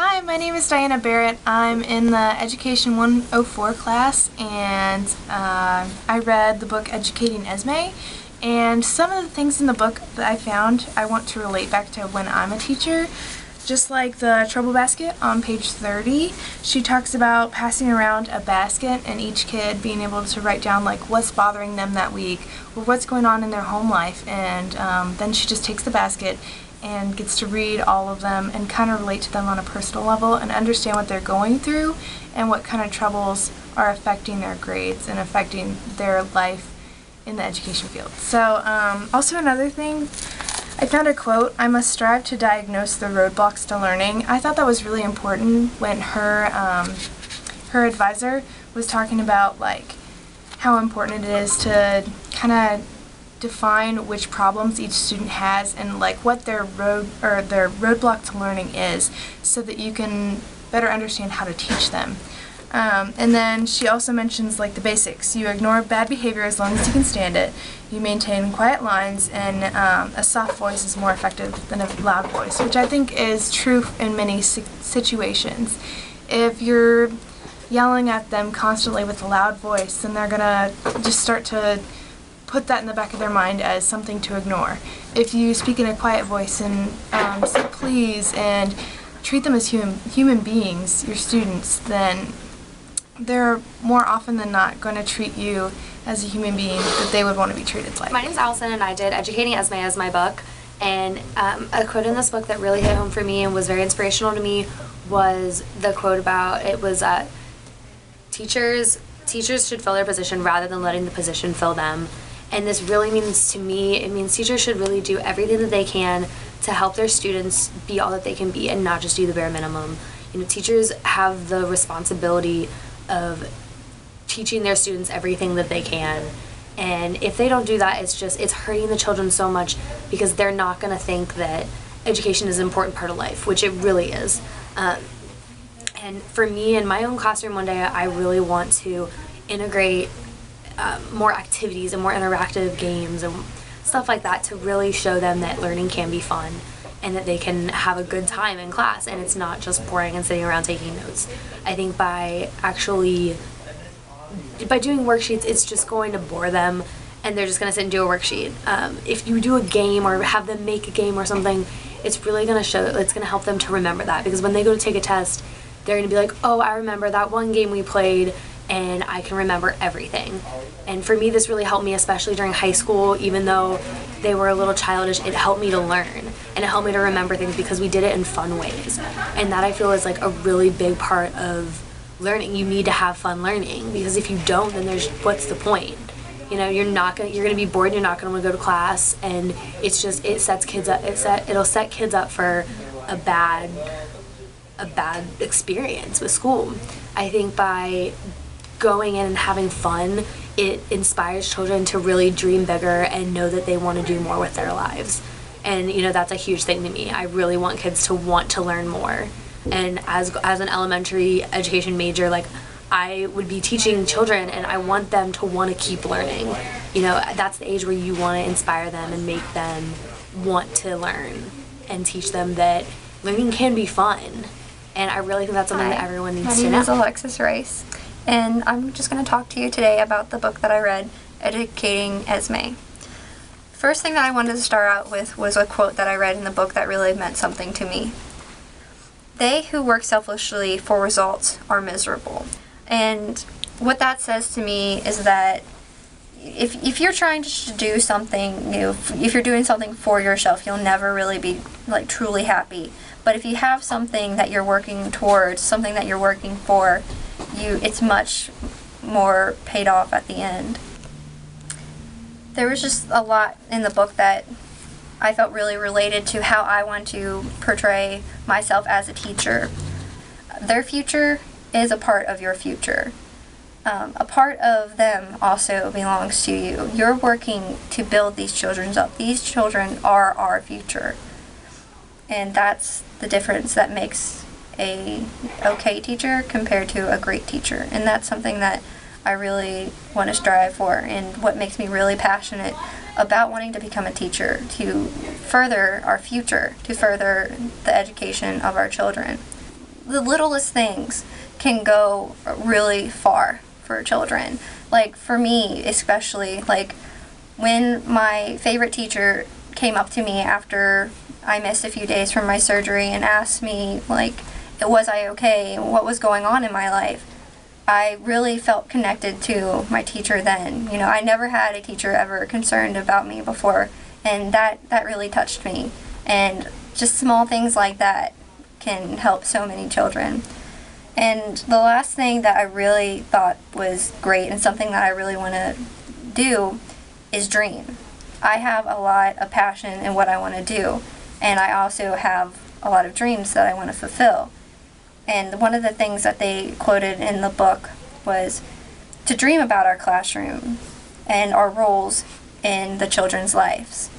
Hi, my name is Diana.B. I'm in the Education 104 class, and I read the book Educating Esme, and some of the things in the book that I found I want to relate back to when I'm a teacher. Just like the trouble basket on page 30, she talks about passing around a basket and each kid being able to write down like what's bothering them that week or what's going on in their home life, and then she just takes the basket and gets to read all of them and kind of relate to them on a personal level and understand what they're going through and what kind of troubles are affecting their grades and affecting their life in the education field. So also another thing, I found a quote, "I must strive to diagnose the roadblocks to learning." I thought that was really important when her advisor was talking about like how important it is to kind of define which problems each student has and like what their roadblock to learning is, so that you can better understand how to teach them. And then she also mentions like the basics. You ignore bad behavior as long as you can stand it. You maintain quiet lines, and a soft voice is more effective than a loud voice, which I think is true in many situations. If you're yelling at them constantly with a loud voice, then they're gonna just start to put that in the back of their mind as something to ignore. If you speak in a quiet voice and say please and treat them as human beings, your students, then they're more often than not going to treat you as a human being that they would want to be treated like. My name's Allison, and I did Educating Esme as my book. And a quote in this book that really hit home for me and was very inspirational to me was the quote about, it was teachers should fill their position rather than letting the position fill them. And this really means to me, it means teachers should really do everything that they can to help their students be all that they can be and not just do the bare minimum. You know, teachers have the responsibility of teaching their students everything that they can, and if they don't do that, it's hurting the children so much, because they're not going to think that education is an important part of life, which it really is. And for me in my own classroom one day, I really want to integrate more activities and more interactive games and stuff like that to really show them that learning can be fun and that they can have a good time in class, and it's not just boring and sitting around taking notes. I think by doing worksheets, it's just going to bore them, and they're just going to sit and do a worksheet. If you do a game or have them make a game or something, it's really going to show, it's going to help them to remember that, because when they go to take a test, they're going to be like, oh, I remember that one game we played, and I can remember everything. And for me, this really helped me, especially during high school. Even though they were a little childish, it helped me to learn, and it helped me to remember things because we did it in fun ways. And that, I feel, is like a really big part of learning. You need to have fun learning, because if you don't, then what's the point? You know, you're gonna be bored, you're not gonna want to go to class, and it sets kids up, it'll set kids up for a bad experience with school. I think by going in and having fun, it inspires children to really dream bigger and know that they want to do more with their lives. And you know, that's a huge thing to me. I really want kids to want to learn more. And as an elementary education major, like, I would be teaching children, and I want them to want to keep learning. You know, that's the age where you want to inspire them and make them want to learn and teach them that learning can be fun. And I really think that's something that everyone needs to know. My name is Alexus.R, and I'm just going to talk to you today about the book that I read, Educating Esme. First thing that I wanted to start out with was a quote that I read in the book that really meant something to me. They who work selfishly for results are miserable. And what that says to me is that if you're trying to do something, if you're doing something for yourself, you'll never really be like truly happy. But if you have something that you're working towards, something that you're working for, it's much more paid off at the end. There was just a lot in the book that I felt really related to how I want to portray myself as a teacher. Their future is a part of your future. A part of them also belongs to you. You're working to build these children up. These children are our future. And that's the difference that makes a okay teacher compared to a great teacher. And that's something that I really want to strive for, and what makes me really passionate about wanting to become a teacher, to further our future, to further the education of our children. the littlest things can go really far for children. Like for me especially, like when my favorite teacher came up to me after I missed a few days from my surgery and asked me, like, was I okay and what was going on in my life, I really felt connected to my teacher then. You know, I never had a teacher ever concerned about me before, and that really touched me. And just small things like that can help so many children. And the last thing that I really thought was great and something that I really want to do is dream. I have a lot of passion in what I want to do, and I also have a lot of dreams that I want to fulfill. And one of the things that they quoted in the book was to dream about our classroom and our roles in the children's lives.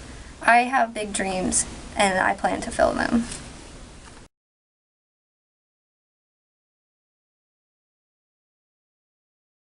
I have big dreams, and I plan to fill them.